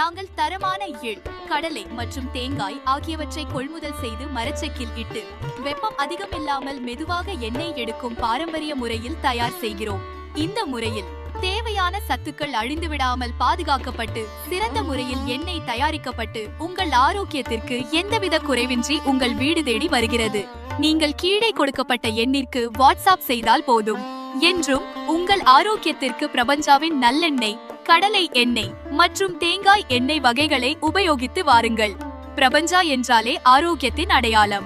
நாங்கள் தரமான எள், கடலை மற்றும் தேங்காய் ஆகியவற்றை கொள்முதல் செய்து மரச்செக்கில் இட்டு வெப்பம் அதிகமில்லாமல் மெதுவாக எண்ணெய் எடுக்கும் பாரம்பரிய முறையில் தயார் செய்கிறோம். இந்த முறையில் தேவையான சத்துக்கள் அழிந்துவிடாமல் பாதுகாக்கப்பட்டு சிறந்த முறையில் எண்ணெய் தயாரிக்கப்பட்டு உங்கள் ஆரோக்கியத்திற்கு எந்தவித குறைவின்றி உங்கள் வீடு தேடி வருகிறது. நீங்கள் கீழே கொடுக்கப்பட்ட எண்ணிற்கு வாட்ஸ்அப் செய்தால் போதும். என்றும் உங்கள் ஆரோக்கியத்திற்கு பிரபஞ்சாவின் நல்லெண்ணெய், கடலை எண்ணெய் மற்றும் தேங்காய் எண்ணெய் வகைகளை உபயோகித்து வாருங்கள். பிரபஞ்சா என்றாலே ஆரோக்கியத்தின் அடையாளம்.